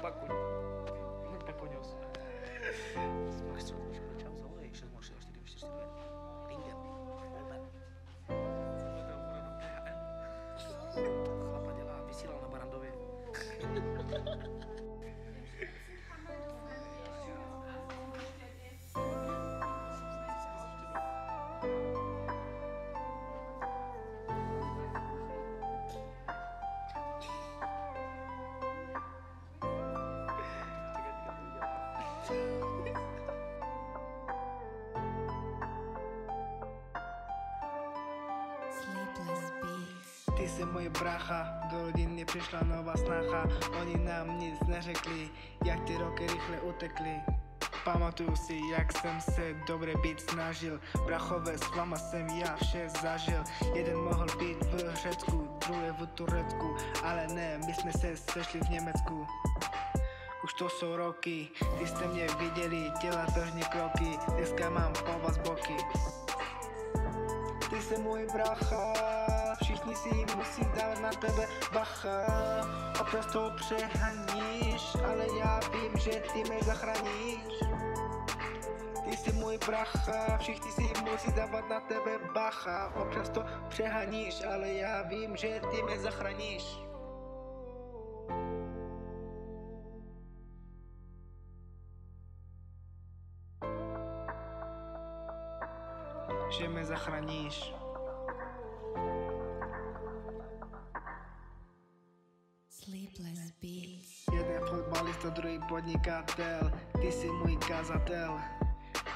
Pacuň. Pacuňos. Máš co? Čau, zavolej. 604 Ringen. Chlapa dělá, vysílal na Barandově. Ty jsi můj brácha, do rodiny přišla nová snacha. Oni nám nic neřekli, jak ty roky rychle utekly. Pamatuju si, jak jsem se dobře být snažil. Brachové, s váma jsem já vše zažil. Jeden mohl být v Řecku, druhý v Turecku, ale ne, my jsme se sešli v Německu. Už to jsou roky, když jste mě viděli dělat tržní kroky. Dneska mám po vás boky. Ty jsi můj bracha, všichni si musí dát na tebe bacha. Občas to přehaníš, ale já vím, že ty mě zachráníš. Ty jsi můj bracha, všichni si musí dávat na tebe bacha. Občas to přehaníš, ale já vím, že ty mě zachráníš. Že mě zachráníš. Sleepless Beats. Jeden fotbalista, druhý podnikatel, ty jsi můj kazatel.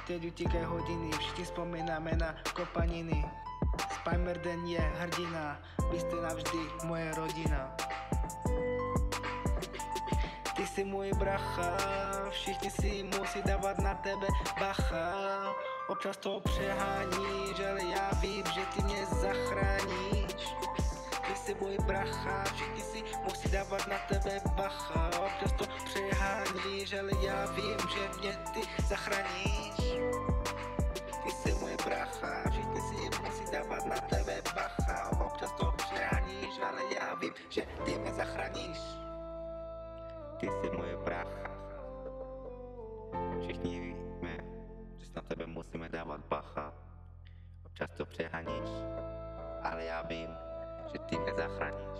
Teď utíkají hodiny, všichni vzpomínáme na kopaniny. Spider-Man je hrdina, vy jste navždy moje rodina. Ty jsi můj bracha, všichni si musí dávat na tebe bacha. Občas to přeháníš, ale já vím, že ty mě zachráníš. Ty jsi můj bracha, všichni si musí dávat na tebe bacha. Občas to přeháníš, ale já vím, že mě ty zachráníš. Ty jsi můj bracha, všichni si musí dávat na tebe bacha. Občas to přeháníš, ale já vím, že ty mě zachráníš. Ty jsi můj brácha. Všichni víme, že na tebe musíme dávat bacha. Občas to přehaníš, ale já vím, že ty mě zachráníš.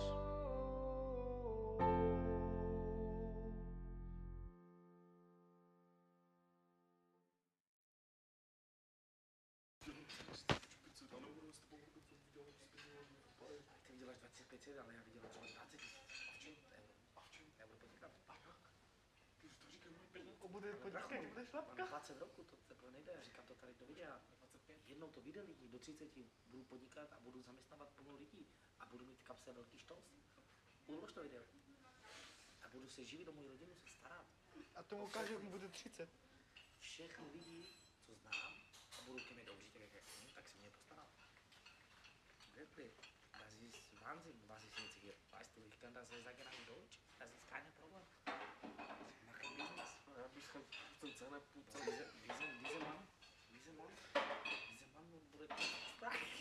Ty vyděláš 25, ale já vydělám třeba 20 000. Já budu podnikat. Ty už to říkám, můj peníze. Bude podnikat, bude šlapka. Mám 20 roku, to teprve nejde, říkám to tady do videa. 25. Jednou to vyjde lidi, do 30 budu podnikat a budu zaměstnávat plnou lidí a budu mít v kapse velký štos. Ulož to video. A budu se živit, do mojí rodiny se starat. A tomu ukáže, jak mu bude 30. Všechny lidi, co znám, a budou ke mně dobří, tak jak jsem, tak se mě postaral. Wirklich. Das ist Wahnsinn, was ich jetzt hier. Weißt du, ich kann das sagen auf Deutsch. Das ist kein Problem. Ich mache Business. Já bych chtěl celé půl Dieser Mann bude sprach.